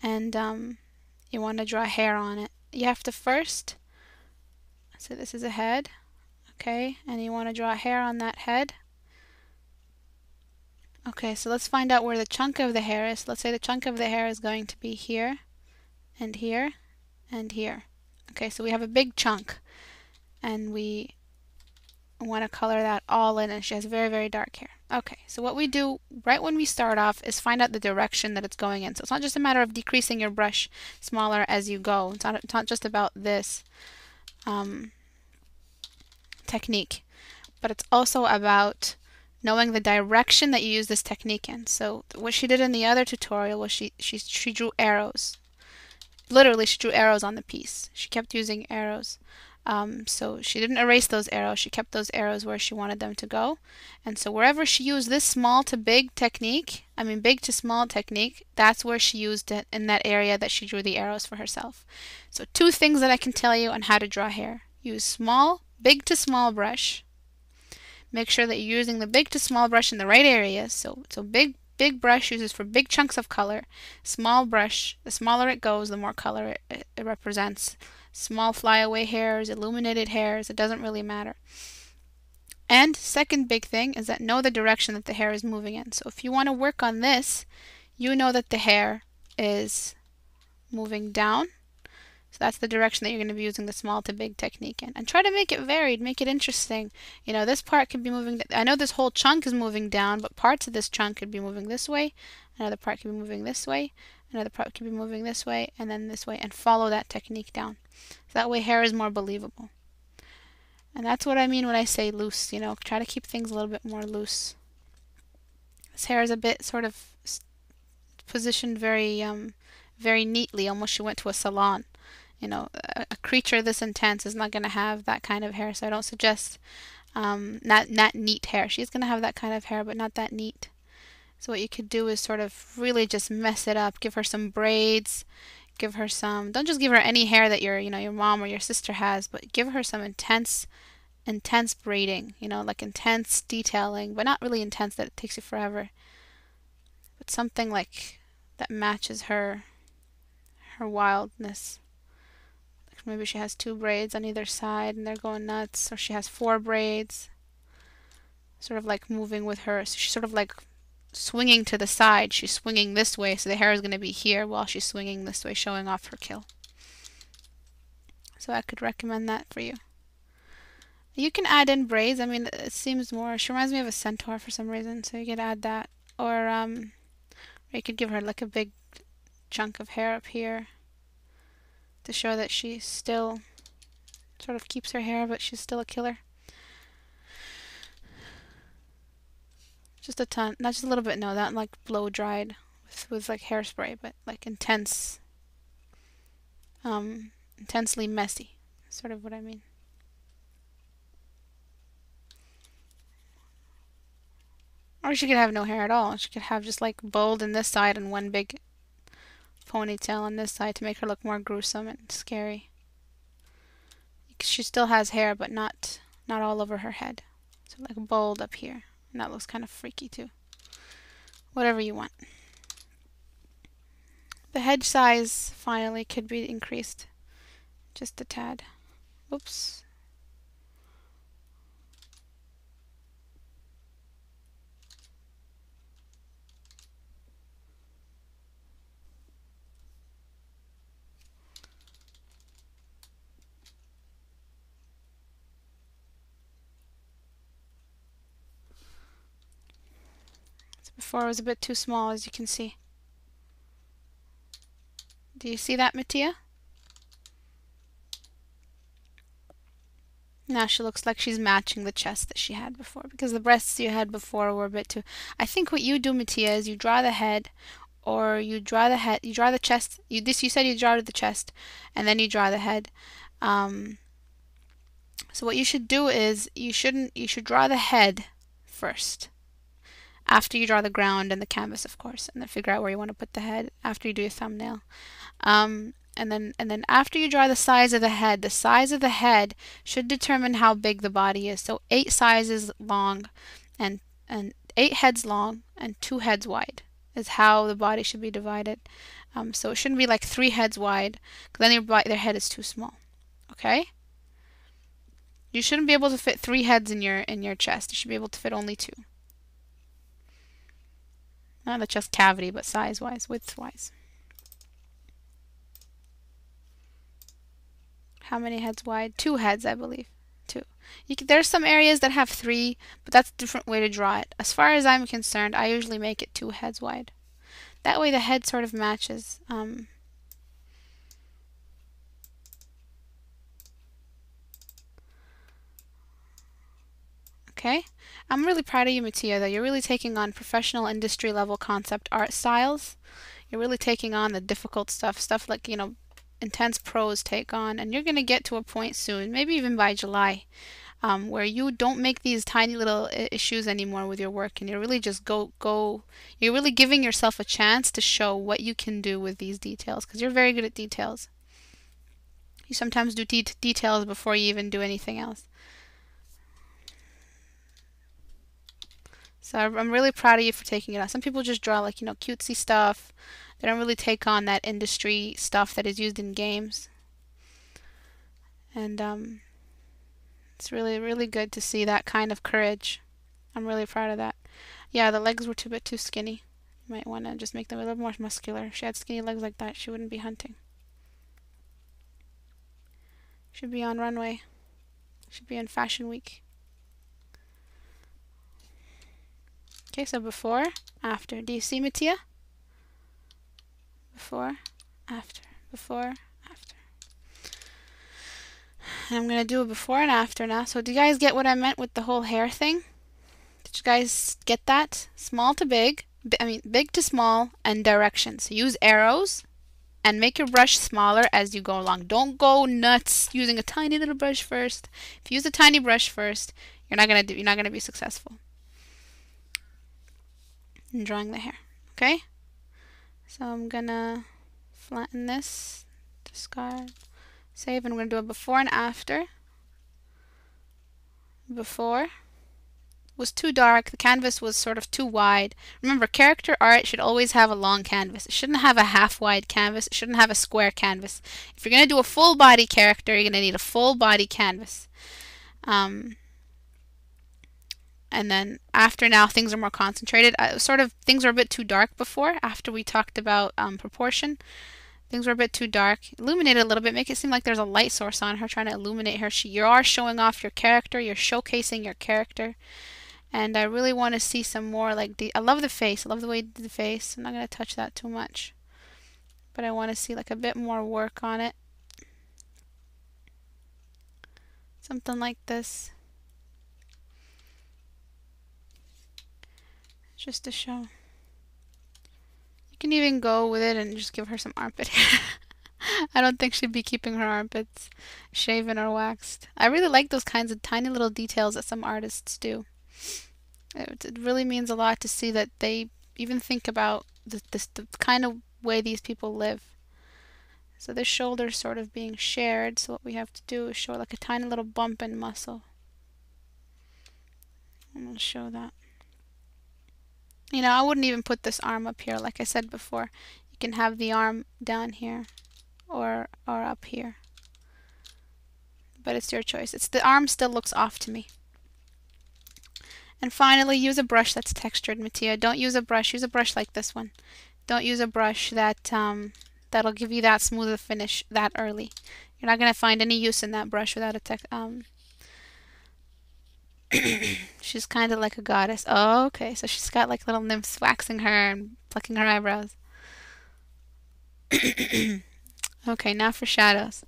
and you want to draw hair on it. You have to first, so this is a head, okay, and you want to draw hair on that head. Okay, so let's find out where the chunk of the hair is. Let's say the chunk of the hair is going to be here and here and here. Okay, so we have a big chunk and we want to color that all in, and she has very, very dark hair. Okay, so what we do right when we start off is find out the direction that it's going in. So it's not just a matter of decreasing your brush smaller as you go. It's not just about this technique, but it's also about knowing the direction that you use this technique in. So what she did in the other tutorial was she drew arrows. Literally, she drew arrows on the piece. She kept using arrows. So she didn't erase those arrows. She kept those arrows where she wanted them to go. And so wherever she used this small to big technique, big to small technique, that's where she used it in that area that she drew the arrows for herself. So 2 things that I can tell you on how to draw hair. Use big to small brush. Make sure that you're using the big to small brush in the right areas. So big brush uses for big chunks of color. Small brush, the smaller it goes, the more color it represents. Small flyaway hairs, illuminated hairs, it doesn't really matter. And second big thing is that know the direction that the hair is moving in. So if you want to work on this, you know that the hair is moving down. So that's the direction that you're going to be using the small to big technique in. And try to make it varied, make it interesting. You know, this part could be moving, I know this whole chunk is moving down, but parts of this chunk could be moving this way, another part could be moving this way, another part could be moving this way, and then this way, and follow that technique down. So that way hair is more believable. And that's what I mean when I say loose, you know, try to keep things a little bit more loose. This hair is a bit sort of positioned very neatly, almost she went to a salon. You know, a creature this intense is not going to have that kind of hair, so I don't suggest not neat hair. She's going to have that kind of hair, but not that neat. So what you could do is sort of really just mess it up. Give her some braids. Give her some. Don't just give her any hair that your mom or your sister has, but give her some intense braiding. You know, like intense detailing, but not really intense that it takes you forever. But something like that matches her wildness. Maybe she has 2 braids on either side and they're going nuts, or she has 4 braids, sort of like moving with her. So she's sort of like swinging to the side. She's swinging this way, so the hair is going to be here while she's swinging this way, showing off her kill. So I could recommend that for you. You can add in braids. It seems more, she reminds me of a centaur for some reason, so you could add that. Or you could give her like a big chunk of hair up here to show that she still sort of keeps her hair, but she's still a killer. Just a ton, not just a little bit, no, not like blow dried with like hairspray, but like intense, intensely messy, sort of what I mean. Or she could have no hair at all. She could have just like bold on this side and one big ponytail on this side to make her look more gruesome and scary. she still has hair, but not all over her head. So like bold up here. And that looks kind of freaky too. Whatever you want. The head size finally could be increased just a tad. Oops. Before it was a bit too small, as you can see. Do you see that, Mattia? Now she looks like she's matching the chest that she had before, because the breasts you had before were a bit too... I think what you do, Mattia, is you draw the head, or you draw the chest. You said you draw the chest, and then you draw the head. So what you should do is you should draw the head first. After you draw the ground and the canvas, of course, and then figure out where you want to put the head after you do your thumbnail. And then after you draw the size of the head should determine how big the body is. So 8 sizes long and 8 heads long and 2 heads wide is how the body should be divided. So it shouldn't be like 3 heads wide, because then their head is too small. Okay? You shouldn't be able to fit 3 heads in your chest. You should be able to fit only 2. Not the chest cavity, but size-wise, width-wise. How many heads wide? 2 heads, I believe. 2. There's some areas that have 3, but that's a different way to draw it. As far as I'm concerned, I usually make it 2 heads wide. That way the head sort of matches. Okay? I'm really proud of you, Mattia, though. You're really taking on professional industry level concept art styles. You're really taking on the difficult stuff like, intense pros take on, and you're going to get to a point soon, maybe even by July, where you don't make these tiny little issues anymore with your work, and you're really just you're really giving yourself a chance to show what you can do with these details, because you're very good at details. You sometimes do details before you even do anything else. So I'm really proud of you for taking it on. Some people just draw like, cutesy stuff. They don't really take on that industry stuff that is used in games. And it's really, really good to see that kind of courage. I'm really proud of that. Yeah, the legs were a bit too skinny. You might want to just make them a little more muscular. If she had skinny legs like that, she wouldn't be hunting. Should be on runway. Should be in Fashion Week. Okay, so before, after. Do you see, Mattia? Before, after, before, after. And I'm going to do a before and after now. So do you guys get what I meant with the whole hair thing? Did you guys get that? Small to big, big to small, and directions. So use arrows and make your brush smaller as you go along. Don't go nuts using a tiny little brush first. If you use a tiny brush first, you're not going to be successful in drawing the hair. Okay? So I'm gonna flatten this, discard, save, and I'm gonna do a before and after. Before was too dark, the canvas was sort of too wide. Remember, character art should always have a long canvas. It shouldn't have a half-wide canvas. It shouldn't have a square canvas. If you're gonna do a full body character, you're gonna need a full body canvas. And then after now, things are more concentrated. Things were a bit too dark before, after we talked about proportion. Things were a bit too dark. Illuminate it a little bit. Make it seem like there's a light source on her, trying to illuminate her. You are showing off your character. You're showcasing your character. And I really want to see some more, I love the face. I love the way you did the face. I'm not going to touch that too much. But I want to see a bit more work on it. Something like this. Just to show. You can even go with it and just give her some armpit hair. I don't think she'd be keeping her armpits shaven or waxed. I really like those kinds of tiny little details that some artists do. It really means a lot to see that they even think about the kind of way these people live. So this shoulder is sort of being shared, so what we have to do is show like a tiny little bump in muscle. And we'll show that. You know, I wouldn't even put this arm up here like I said before. You can have the arm down here or up here. But it's your choice. The arm still looks off to me. And finally, use a brush that's textured, Mattia. Don't use a brush. Use a brush like this one. Don't use a brush that'll give you that smoother finish that early. You're not going to find any use in that brush without a she's kind of like a goddess. Oh, okay. So she's got like little nymphs waxing her and plucking her eyebrows. Okay, now for shadows.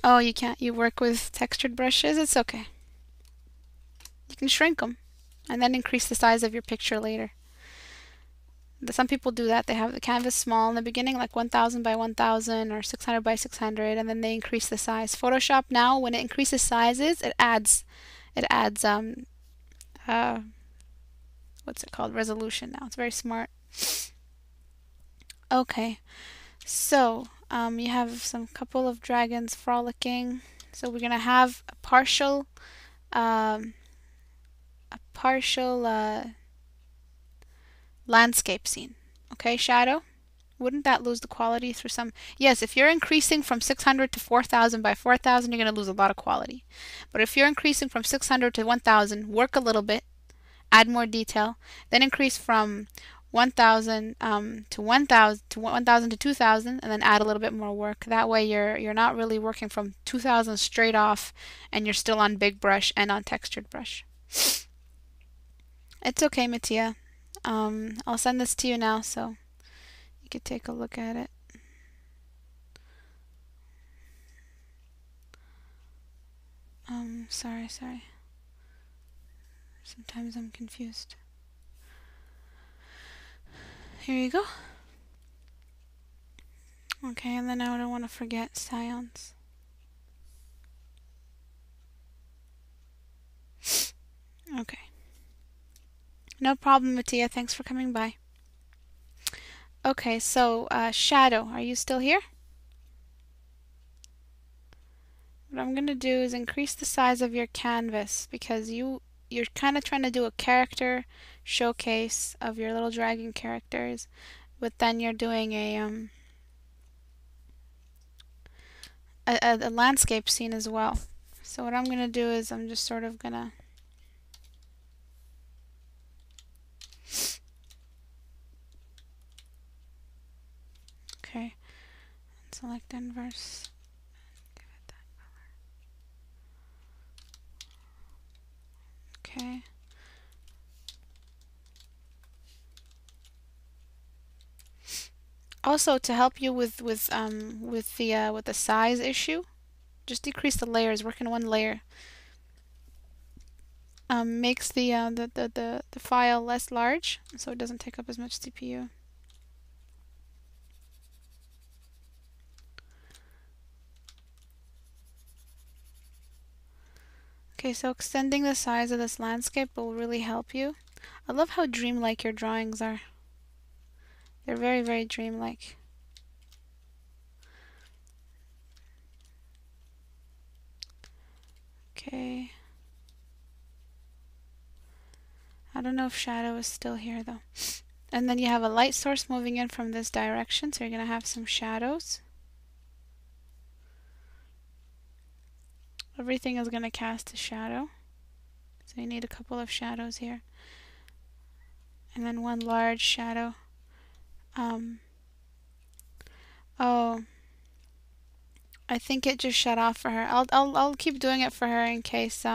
Oh, you can't. You work with textured brushes? It's okay. You can shrink them and then increase the size of your picture later. Some people do that. They have the canvas small in the beginning, like 1000 by 1000 or 600 by 600, and then they increase the size. Photoshop now, when it increases sizes, it adds what's it called? Resolution now. It's very smart. Okay, so you have some couple of dragons frolicking. So we're gonna have a partial landscape scene. Okay, shadow. Wouldn't that lose the quality through some? Yes, if you're increasing from 600 to 4000 by 4000, you're going to lose a lot of quality. But if you're increasing from 600 to 1000, work a little bit, add more detail, then increase from 1000 to 1000 to 2000, and then add a little bit more work. That way you're not really working from 2000 straight off, and you're still on big brush and on textured brush. It's okay, Mattia. I'll send this to you now so you could take a look at it. Sorry. Sometimes I'm confused. Here you go. Okay, and then I don't want to forget scions. Okay. No problem, Mattia. Thanks for coming by. Okay, so shadow, are you still here? What I'm going to do is increase the size of your canvas because you're kind of trying to do a character showcase of your little dragon characters, but then you're doing a landscape scene as well. So what I'm going to do is I'm just sort of going to okay, select inverse. Give it that color. Okay. Also, to help you with the size issue, just decrease the layers. Work in one layer. Makes the file less large, so it doesn't take up as much CPU. Okay, so extending the size of this landscape will really help you. I love how dreamlike your drawings are. They're very, very dreamlike. Okay. I don't know if shadow is still here though. And then you have a light source moving in from this direction, so you're going to have some shadows. Everything is going to cast a shadow. So you need a couple of shadows here. And then one large shadow. Oh, I think it just shut off for her. I'll keep doing it for her in case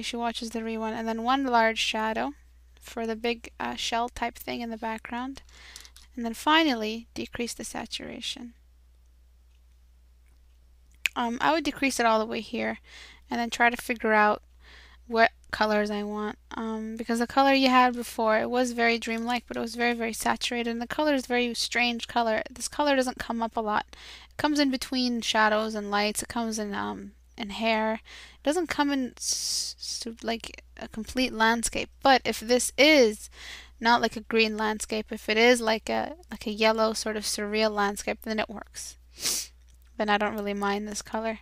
she watches the rerun. And then one large shadow for the big shell type thing in the background. And then finally decrease the saturation. I would decrease it all the way here and then try to figure out what colors I want, because the color you had before, it was very dreamlike, but it was very, very saturated, and the color is very strange color. This color doesn't come up a lot. It comes in between shadows and lights. It comes in hair. It doesn't come in like a complete landscape. But if this is not like a green landscape. If it is like a yellow sort of surreal landscape, then it works. Then I don't really mind this color.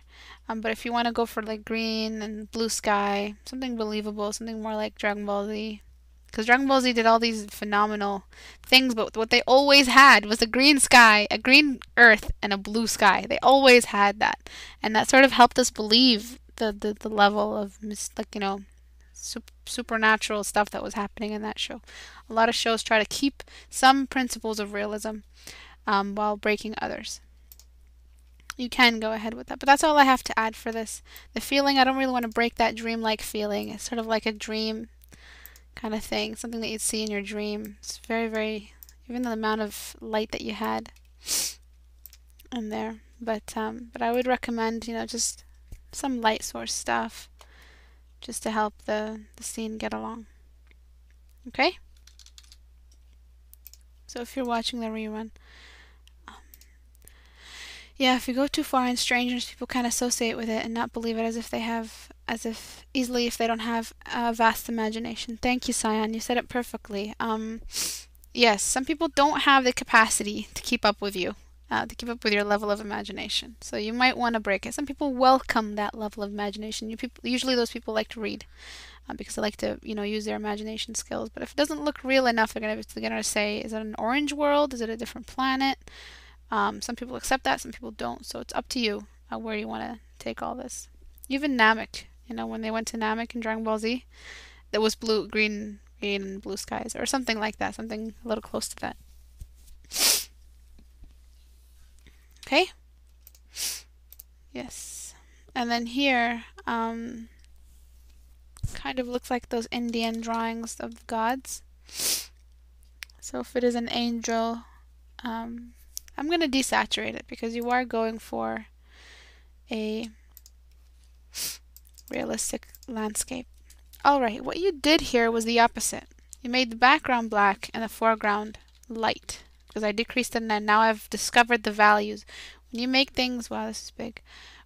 But if you want to go for like green and blue sky, something believable, something more like Dragon Ball Z, because Dragon Ball Z did all these phenomenal things, but what they always had was a green sky, a green earth, and a blue sky. They always had that, and that sort of helped us believe the level of supernatural stuff that was happening in that show. A lot of shows try to keep some principles of realism while breaking others. You can go ahead with that, but that's all I have to add for this. The feeling, I don't really want to break that dreamlike feeling. It's sort of like a dream kind of thing, something that you'd see in your dream. It's very, very, even the amount of light that you had in there. But I would recommend, just some light source stuff, just to help the scene get along. Okay? So if you're watching the rerun, yeah, if you go too far in strangers, people kind of associate with it and not believe it if they don't have a vast imagination. Thank you, Cyan. You said it perfectly. Yes, some people don't have the capacity to keep up with you, to keep up with your level of imagination. So you might want to break it. Some people welcome that level of imagination. Usually those people like to read because they like to, use their imagination skills. But if it doesn't look real enough, they're gonna say, is it an orange world? Is it a different planet? Some people accept that, some people don't. So it's up to you where you want to take all this. Even Namek, when they went to Namek in Dragon Ball Z, there was green and blue skies, or something like that, something a little close to that. Okay? Yes. And then here, kind of looks like those Indian drawings of the gods. So if it is an angel, I'm going to desaturate it because you are going for a realistic landscape. Alright, what you did here was the opposite. You made the background black and the foreground light because I decreased it, and now I've discovered the values. When you make things, wow, this is big.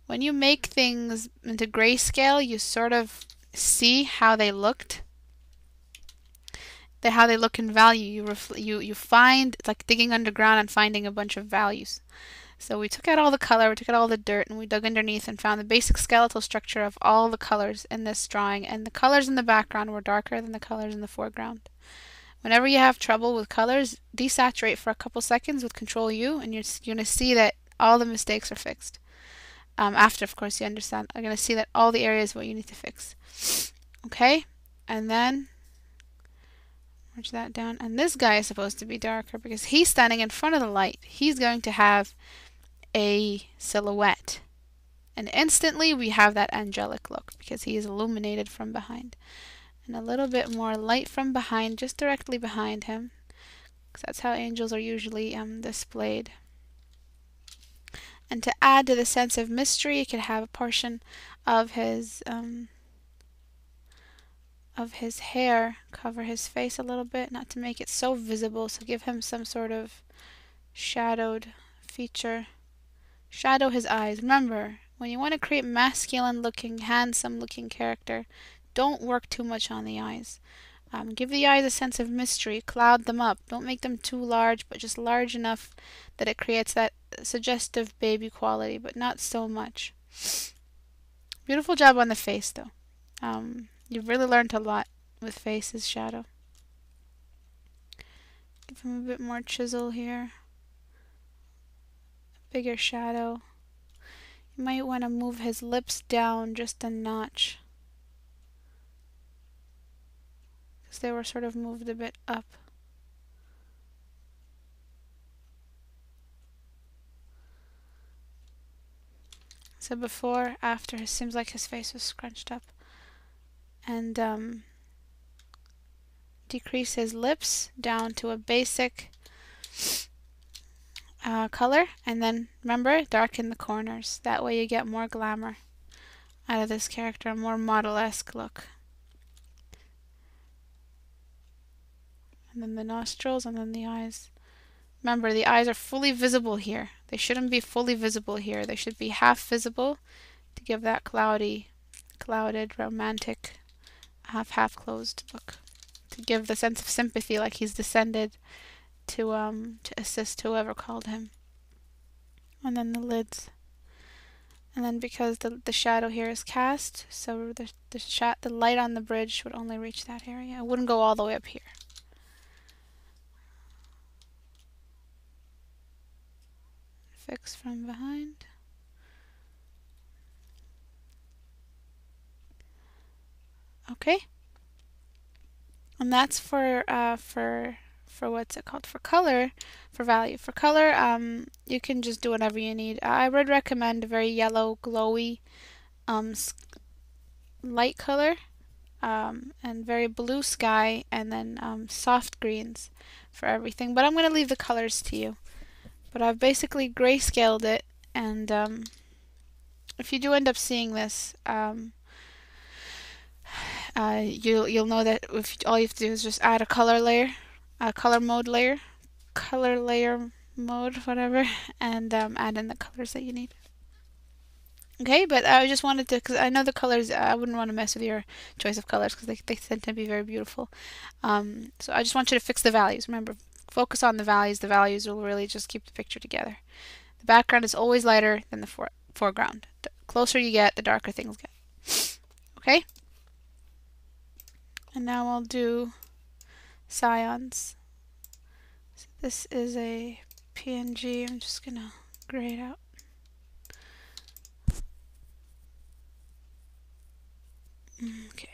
When you make things into grayscale, you sort of see how they looked. How they look in value. You find, it's like digging underground and finding a bunch of values. So we took out all the color, we took out all the dirt, and we dug underneath and found the basic skeletal structure of all the colors in this drawing. And the colors in the background were darker than the colors in the foreground. Whenever you have trouble with colors, desaturate for a couple seconds with Control U, and you're going to see that all the mistakes are fixed. After, of course, you understand. You're going to see that all the areas what you need to fix. Okay? And then merge that down. And this guy is supposed to be darker because he's standing in front of the light. He's going to have a silhouette. And instantly we have that angelic look because he is illuminated from behind. And a little bit more light from behind, just directly behind him. Because that's how angels are usually displayed. And to add to the sense of mystery, you could have a portion of his hair cover his face a little bit, not to make it so visible, so give him some sort of shadowed feature. Shadow his eyes. Remember, when you want to create masculine looking, handsome looking character, don't work too much on the eyes. Give the eyes a sense of mystery, cloud them up. Don't make them too large, but just large enough that it creates that suggestive baby quality, but not so much. Beautiful job on the face though. You've really learned a lot with face's shadow. Give him a bit more chisel here. A bigger shadow. You might want to move his lips down just a notch, because they were sort of moved a bit up. So before, after, it seems like his face was scrunched up. And decrease his lips down to a basic color, and then remember, darken the corners. That way you get more glamour out of this character, a more model-esque look. And then the nostrils, and then the eyes. Remember, the eyes are fully visible here. They shouldn't be fully visible here. They should be half visible to give that clouded, romantic, half closed look to give the sense of sympathy, like he's descended to assist whoever called him. And then the lids. And then because the shadow here is cast, so the light on the bridge would only reach that area. It wouldn't go all the way up here. Fix from behind. Okay. And that's for what's it called? For color, for value. For color, you can just do whatever you need. I would recommend a very yellow, glowy, light color, and very blue sky, and then soft greens for everything. But I'm going to leave the colors to you. But I've basically grayscaled it, and if you do end up seeing this, you'll know that if all you have to do is just add a color layer, a color layer mode, whatever, and add in the colors that you need. Okay, but I just wanted to, because I know the colors, I wouldn't want to mess with your choice of colors because they tend to be very beautiful. So I just want you to fix the values. Remember, focus on the values. The values will really just keep the picture together. The background is always lighter than the foreground. The closer you get, the darker things get. Okay? And now I'll do scions. So this is a PNG. I'm just going to gray it out. Okay.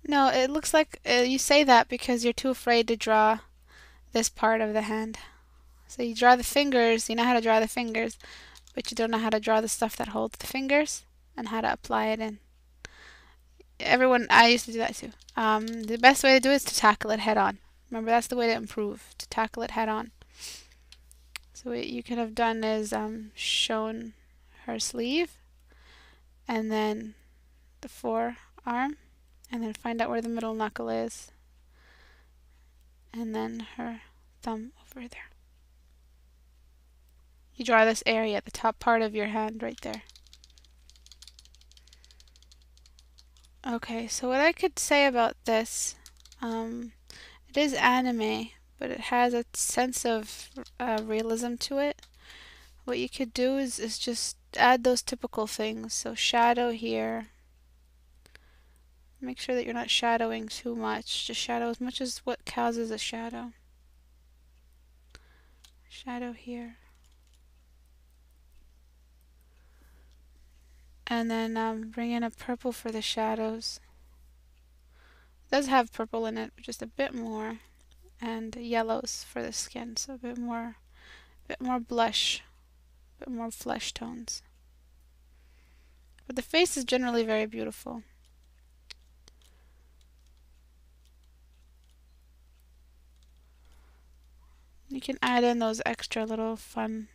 No, it looks like you say that because you're too afraid to draw this part of the hand. So you draw the fingers, you know how to draw the fingers, but you don't know how to draw the stuff that holds the fingers and how to apply it in. I used to do that too. The best way to do it is to tackle it head on. Remember, that's the way to improve, to tackle it head on. So what you could have done is shown her sleeve, and then the forearm, and then find out where the middle knuckle is, and then her thumb over there. You draw this area, the top part of your hand right there. Okay, so what I could say about this, it is anime, but it has a sense of realism to it. What you could do is just add those typical things. So shadow here. Make sure that you're not shadowing too much. Just shadow as much as what causes a shadow. Shadow here. And then bring in a purple for the shadows. It does have purple in it, but just a bit more. And yellows for the skin, so a bit more blush, a bit more flesh tones. But the face is generally very beautiful. You can add in those extra little fun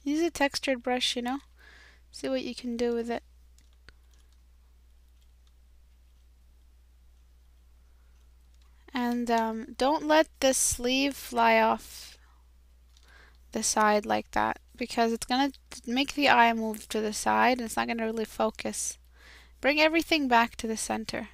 use a textured brush, you know, see what you can do with it. And don't let the sleeve fly off the side like that, because it's gonna make the eye move to the side and it's not gonna really focus. Bring everything back to the center.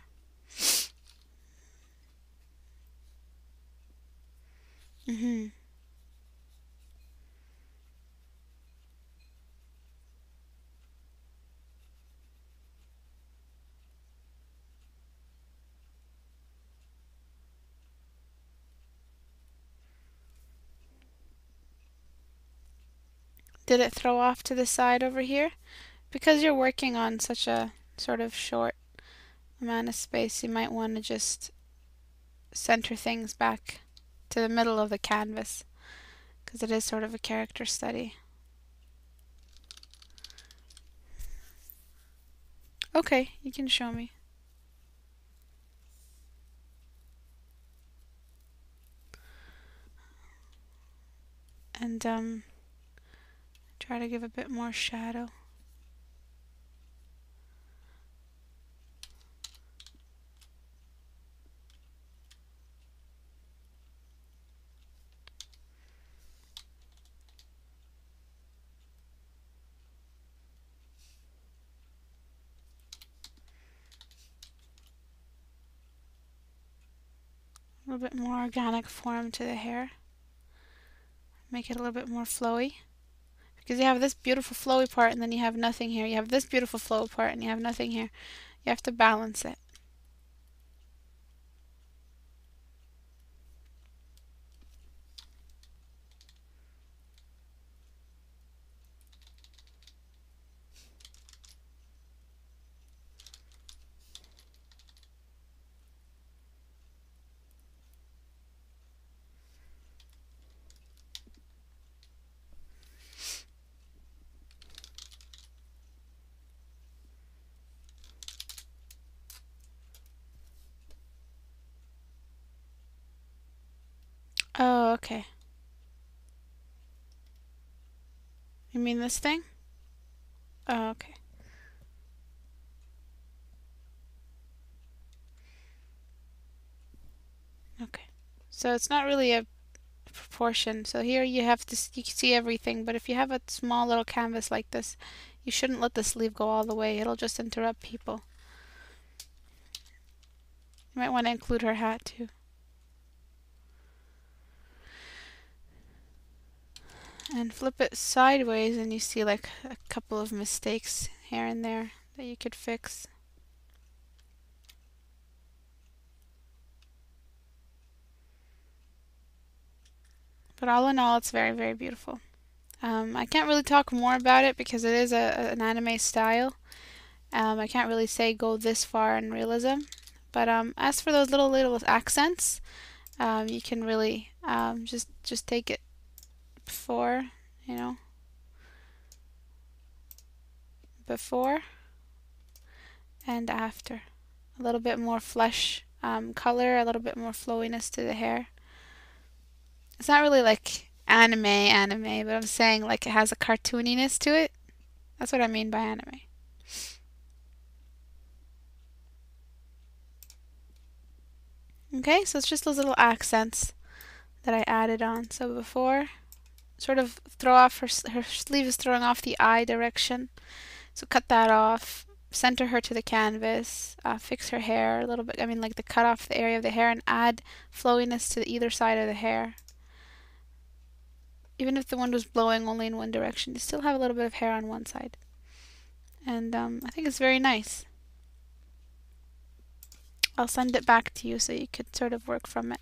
Did it throw off to the side over here? Because you're working on such a sort of short amount of space, you might want to just center things back to the middle of the canvas, because it is sort of a character study. Okay, you can show me. And try to give a bit more shadow. little bit more organic form to the hair. Make it a little bit more flowy. Because you have this beautiful flowy part and then you have nothing here. You have this beautiful flowy part and you have nothing here. You have to balance it. Oh, okay. You mean this thing? Oh, okay. Okay. So it's not really a proportion. So here you have to you can see everything, but if you have a small little canvas like this, you shouldn't let the sleeve go all the way. It'll just interrupt people. You might want to include her hat too. And flip it sideways and you see like a couple of mistakes here and there that you could fix. But all in all, it's very, very beautiful. I can't really talk more about it because it is an anime style. I can't really say go this far in realism. But as for those little accents, you can really just take it before, you know, before and after. A little bit more flesh color, a little bit more flowiness to the hair. It's not really like anime, but I'm saying like it has a cartooniness to it. That's what I mean by anime. Okay, so it's just those little accents that I added on. So before, sort of throw off her sleeve is throwing off the eye direction. So cut that off, center her to the canvas, fix her hair a little bit. I mean, like cut off the area of the hair and add flowiness to either side of the hair. Even if the wind was blowing only in one direction, you still have a little bit of hair on one side. And I think it's very nice. I'll send it back to you so you could sort of work from it.